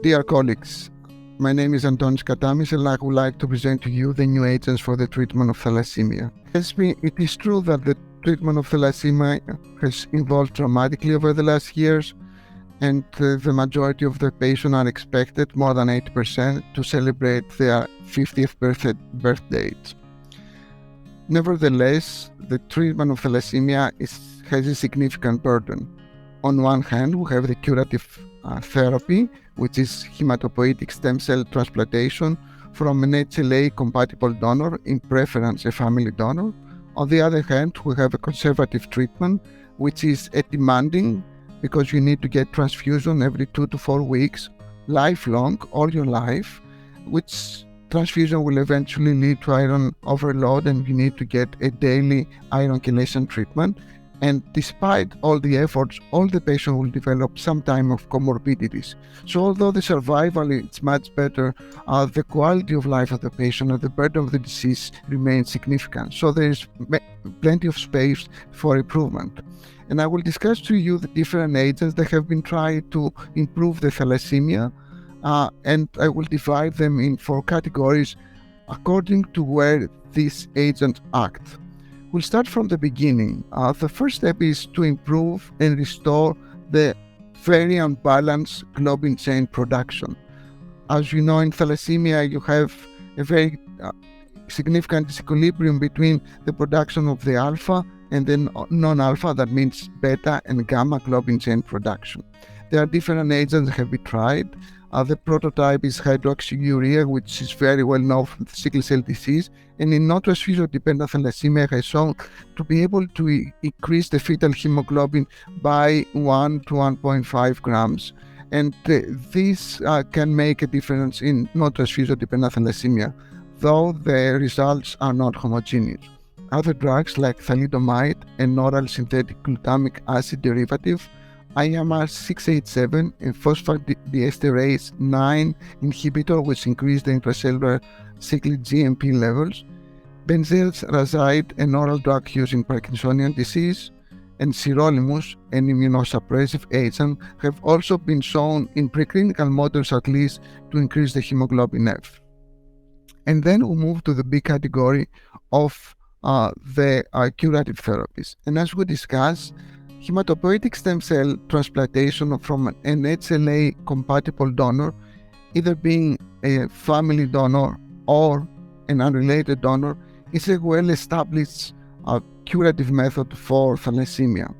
Dear colleagues, my name is Antonis Kattamis and I would like to present to you the new agents for the treatment of thalassemia. It is true that the treatment of thalassemia has evolved dramatically over the last years, and the majority of the patients are expected, more than 80%, to celebrate their 50th birth date. Nevertheless, the treatment of thalassemia has a significant burden. On one hand, we have the curative therapy, which is hematopoietic stem cell transplantation from an HLA-compatible donor, in preference a family donor. On the other hand, we have a conservative treatment, which is demanding because you need to get transfusion every 2 to 4 weeks, lifelong, all your life, which transfusion will eventually lead to iron overload, and you need to get a daily iron chelation treatment. And despite all the efforts, all the patients will develop some time of comorbidities. So although the survival is much better, the quality of life of the patient and the burden of the disease remains significant. So there is plenty of space for improvement. And I will discuss to you the different agents that have been tried to improve the thalassemia, and I will divide them in 4 categories according to where these agents act. We'll start from the beginning. The first step is to improve and restore the very unbalanced globin chain production. As you know, in thalassemia, you have a very significant disequilibrium between the production of the alpha and then non-alpha, that means beta and gamma globin chain production. There are different agents that have been tried. The prototype is hydroxyurea, which is very well known from sickle cell disease, and in non-transfusion-dependent thalassemia has shown to be able to increase the fetal hemoglobin by 1 to 1.5 grams. And this can make a difference in non-transfusion-dependent thalassemia, though the results are not homogeneous. Other drugs like thalidomide and oral synthetic glutamic acid derivative, IMR 687 and phosphodiesterase 9 inhibitor, which increase the intracellular cyclic GMP levels, benzoyl an oral drug used in Parkinsonian disease, and sirolimus, an immunosuppressive agent, have also been shown in preclinical models at least to increase the hemoglobin F. And then we move to the big category of the curative therapies. And as we discussed, hematopoietic stem cell transplantation from an HLA-compatible donor, either being a family donor or an unrelated donor, is a well-established curative method for thalassemia.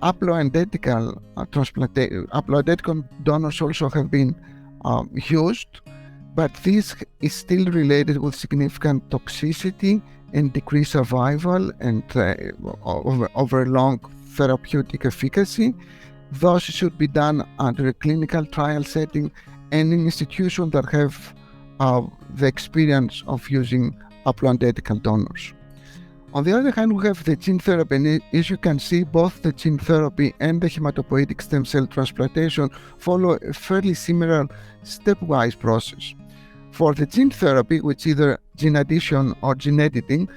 Haploidentical donors also have been used, but this is still related with significant toxicity and decreased survival and over long therapeutic efficacy. Those should be done under a clinical trial setting and in institutions that have the experience of using haploidentical donors. On the other hand, we have the gene therapy, and as you can see, both the gene therapy and the hematopoietic stem cell transplantation follow a fairly similar stepwise process. For the gene therapy, which is either gene addition or gene editing,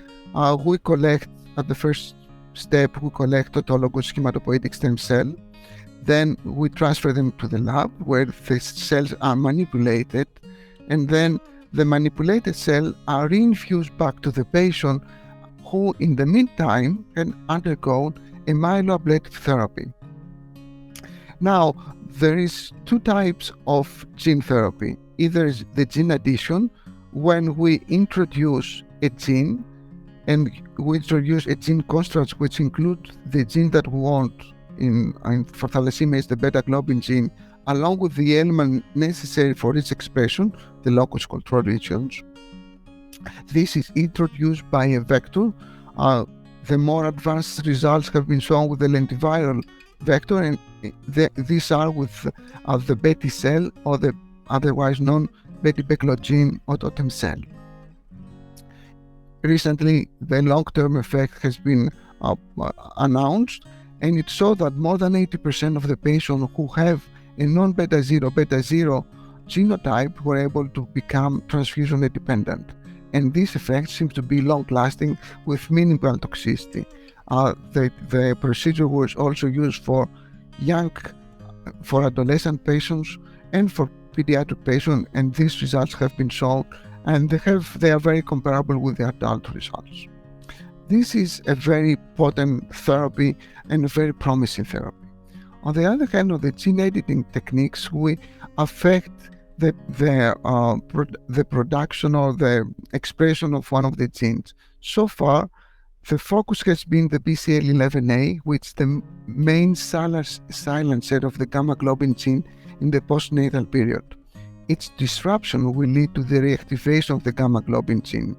we collect at the first step, we collect autologous hematopoietic stem cell. Then we transfer them to the lab where the cells are manipulated, and then the manipulated cells are reinfused back to the patient, who in the meantime can undergo a myeloablative therapy. Now, there is 2 types of gene therapy. Either is the gene addition, when we introduce a gene, and we introduce a gene construct which includes the gene that we want for thalassemia is the beta globin gene, along with the element necessary for its expression, the locus control regions. This is introduced by a vector. The more advanced results have been shown with the lentiviral vector, and these are with the Betty cell, or the otherwise known Betty-Beclo-gene or totem cell. Recently, the long-term effect has been announced, and it showed that more than 80% of the patients who have a non-beta 0 genotype were able to become transfusion independent. And this effect seems to be long-lasting with minimal toxicity. The procedure was also used for adolescent patients and for pediatric patients, and these results have been shown, and they are very comparable with the adult results. This is a very potent therapy and a very promising therapy. On the other hand, the gene editing techniques we affect the production or the expression of one of the genes. So far, the focus has been the BCL11A, which is the main silencer of the gamma globin gene in the postnatal period. Its disruption will lead to the reactivation of the gamma globin gene.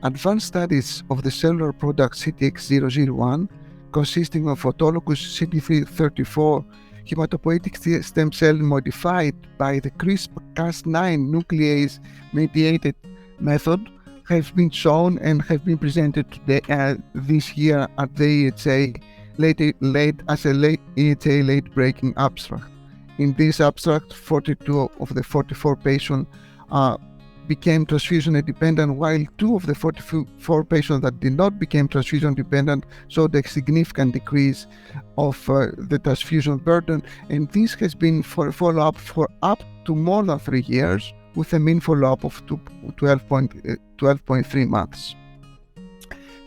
Advanced studies of the cellular product CTX001, consisting of autologous CD34 hematopoietic stem cell modified by the CRISPR-Cas9 nuclease mediated method, have been shown and have been presented today, this year at the EHA late breaking abstract. In this abstract, 42 of the 44 patients became transfusion independent, while 2 of the 44 patients that did not become transfusion dependent showed a significant decrease of the transfusion burden, and this has been for a follow-up for up to more than 3 years, with a mean follow-up of 12.3 months.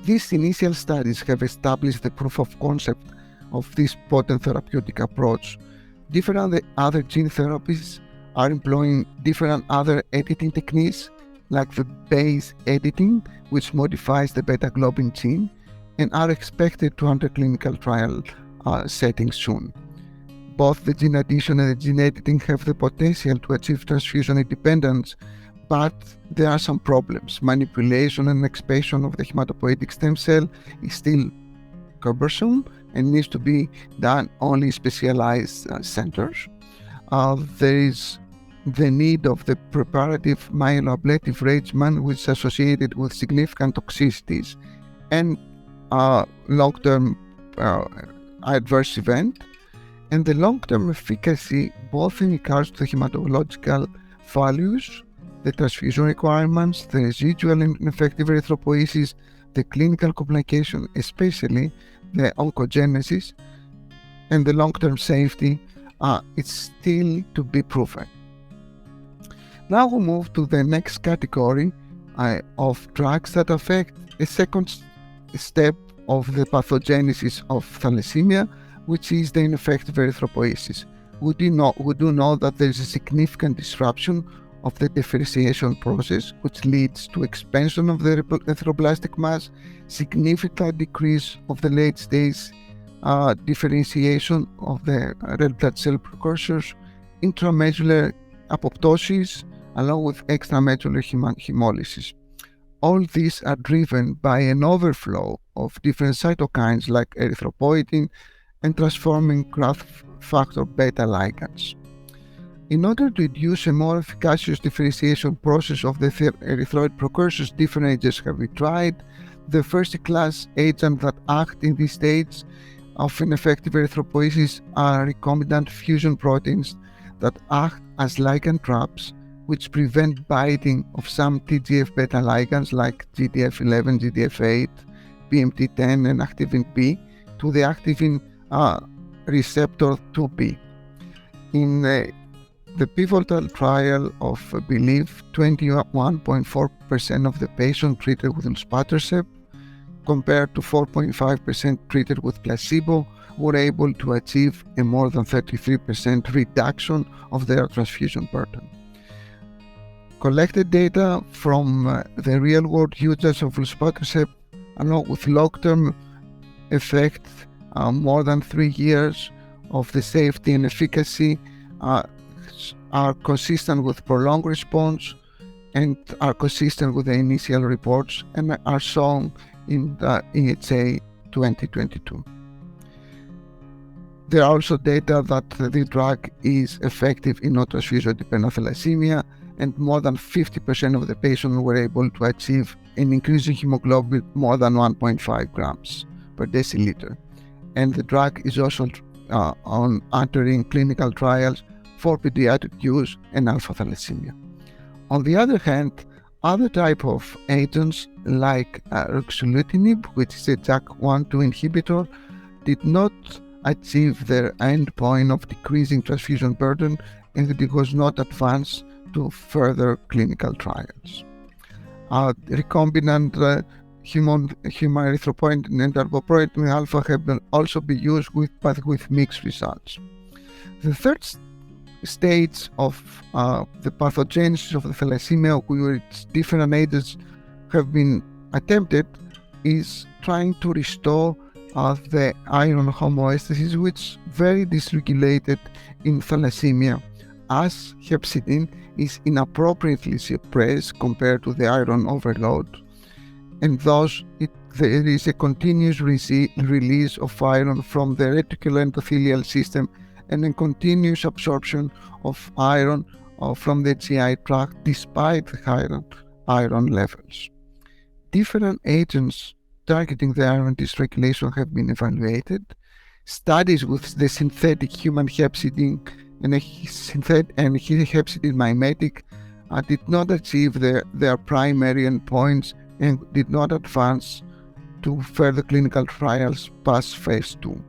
These initial studies have established the proof of concept of this potent therapeutic approach. Different other gene therapies are employing different other editing techniques, like the base editing, which modifies the beta-globin gene, and are expected to enter clinical trial settings soon. Both the gene addition and the gene editing have the potential to achieve transfusion independence, but there are some problems. Manipulation and expansion of the hematopoietic stem cell is still cumbersome and needs to be done only in specialized centers. There is the need of the preparative myeloablative regimen, which is associated with significant toxicities and long-term adverse event, and the long-term efficacy, both in regards to the hematological values, the transfusion requirements, the residual ineffective erythropoiesis, the clinical complication, especially the oncogenesis, and the long-term safety, it's still to be proven. Now we move to the next category of drugs that affect a second step of the pathogenesis of thalassemia, which is the ineffective erythropoiesis. We do know that there is a significant disruption of the differentiation process, which leads to expansion of the erythroblastic mass, significant decrease of the late-stage differentiation of the red blood cell precursors, intramedullary apoptosis, along with extramedullary hemolysis. All these are driven by an overflow of different cytokines like erythropoietin and transforming growth factor beta ligands. In order to induce a more efficacious differentiation process of the erythroid precursors, different agents have been tried. The first-class agents that act in this stage of ineffective erythropoiesis are recombinant fusion proteins that act as ligand traps, which prevent binding of some TGF-beta ligands like GDF11, GDF8, PMT10, and activin B to the activin receptor 2B. In the pivotal trial of BELIEVE, 21.4% of the patients treated with luspatercept compared to 4.5% treated with placebo were able to achieve a more than 33% reduction of their transfusion burden. Collected data from the real-world usage of luspatercept, along with long-term effect, more than 3 years of the safety and efficacy, are consistent with prolonged response and are consistent with the initial reports and are shown in the EHA 2022. There are also data that the drug is effective in non-transfusion-dependent thalassemia, and more than 50% of the patients were able to achieve an increase in hemoglobin more than 1.5 grams per deciliter. And the drug is also entering clinical trials for pediatric use and alpha thalassemia. On the other hand, other type of agents like ruxolitinib, which is a JAK1/2 inhibitor, did not achieve their endpoint of decreasing transfusion burden and it was not advanced to further clinical trials. Recombinant human erythropoietin and alpha-protein alpha have also been used but with mixed results. The third stage of the pathogenesis of the thalassemia, which different agents have been attempted, is trying to restore the iron homeostasis, which is very dysregulated in thalassemia, as hepcidin is inappropriately suppressed compared to the iron overload, and thus there is a continuous release of iron from the reticuloendothelial system and a continuous absorption of iron from the GI tract despite the high iron levels. Different agents targeting the iron dysregulation have been evaluated. Studies with the synthetic human hepcidin and hepcidin mimetic did not achieve their primary endpoints and did not advance to further clinical trials past phase 2.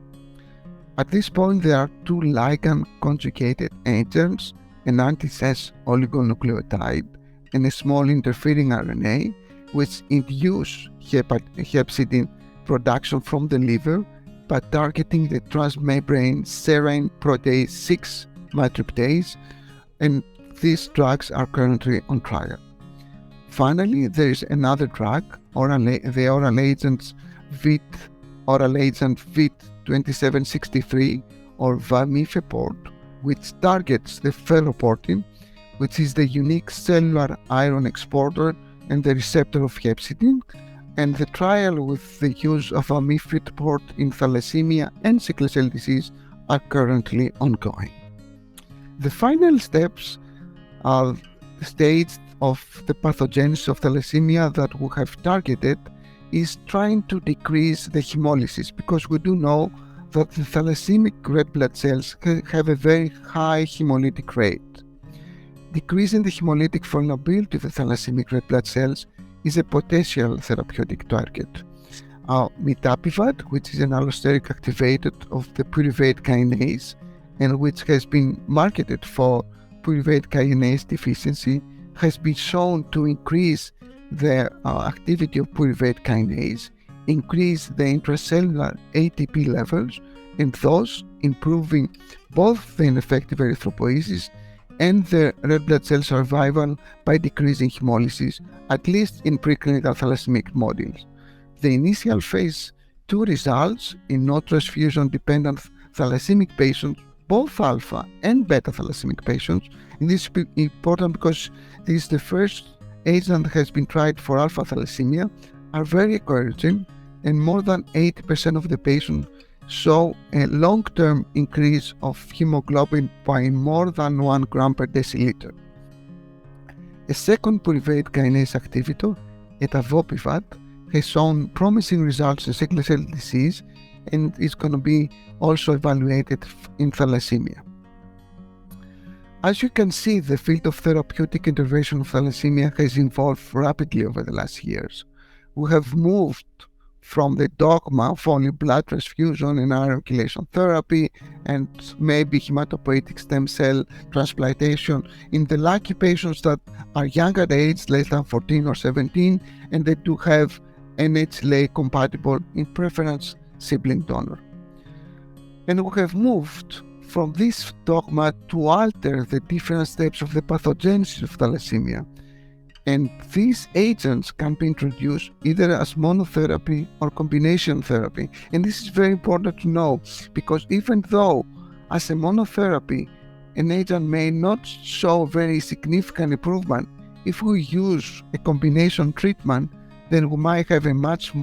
At this point, there are two ligand-conjugated agents, an anti-CES oligonucleotide and a small interfering RNA, which induce hepcidin production from the liver by targeting the transmembrane serine protease 6 maltryptase, and these drugs are currently on trial. Finally, there is another drug, the oral agent VIT-2763 or vamifeport, which targets the ferroportin, which is the unique cellular iron exporter and the receptor of hepcidin, and the trial with the use of vamifeport in thalassemia and sickle cell disease are currently ongoing. The final steps are the stage of the pathogenesis of thalassemia that we have targeted is trying to decrease the hemolysis, because we do know that the thalassemic red blood cells have a very high hemolytic rate. Decreasing the hemolytic vulnerability of the thalassemic red blood cells is a potential therapeutic target. Mitapivat, which is an allosteric activator of the pyruvate kinase and which has been marketed for pyruvate kinase deficiency, has been shown to increase the activity of pyruvate kinase, increase the intracellular ATP levels, and thus improving both the ineffective erythropoiesis and the red blood cell survival by decreasing hemolysis, at least in preclinical thalassemic models. The initial phase 2 results in no transfusion dependent thalassemic patients, both alpha and beta thalassemic patients, and this is important because this is the first agent that has been tried for alpha thalassemia, are very encouraging, and more than 80% of the patients show a long-term increase of hemoglobin by more than 1 gram per deciliter. A second pyruvate kinase activator, etavopivat, has shown promising results in sickle cell disease and is going to be also evaluated in thalassemia. As you can see, the field of therapeutic intervention of thalassemia has evolved rapidly over the last years. We have moved from the dogma of only blood transfusion and iron chelation therapy and maybe hematopoietic stem cell transplantation in the lucky patients that are young at age, less than 14 or 17, and they do have NHLA compatible in preference sibling donor. And we have moved from this dogma to alter the different steps of the pathogenesis of thalassemia. And these agents can be introduced either as monotherapy or combination therapy. And this is very important to know, because even though as a monotherapy an agent may not show very significant improvement, if we use a combination treatment, then we might have a much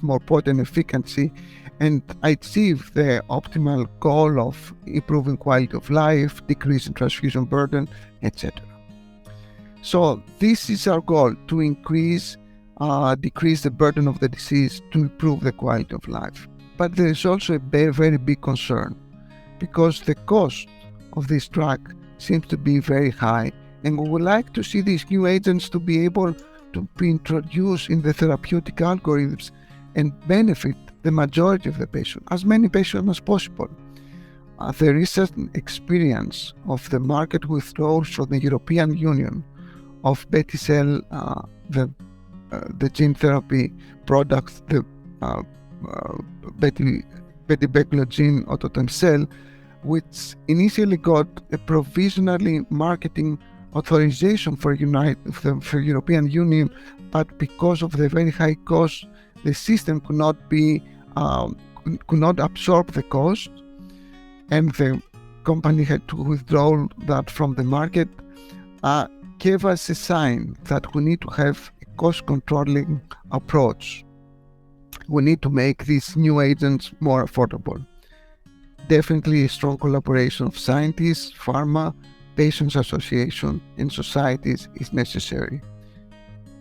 more potent efficacy and achieve the optimal goal of improving quality of life, decreasing transfusion burden, etc. So this is our goal, to decrease the burden of the disease, to improve the quality of life. But there is also a very big concern, because the cost of this drug seems to be very high, and we would like to see these new agents to be able to be introduced in the therapeutic algorithms and benefit the majority of the patients, as many patients as possible. the recent experience of the market withdrawals from the European Union of Beticel, the gene therapy products, the betibeglogene autotemcel, which initially got a provisionally marketing authorization for European Union, but because of the very high cost, the system could not absorb the cost, and the company had to withdraw that from the market, gave us a sign that we need to have a cost-controlling approach. We need to make these new agents more affordable. Definitely a strong collaboration of scientists, pharma, patients association, and societies is necessary.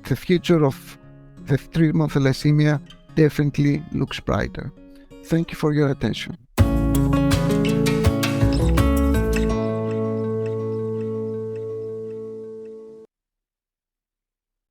The future of the treatment of thalassemia definitely looks brighter. Thank you for your attention.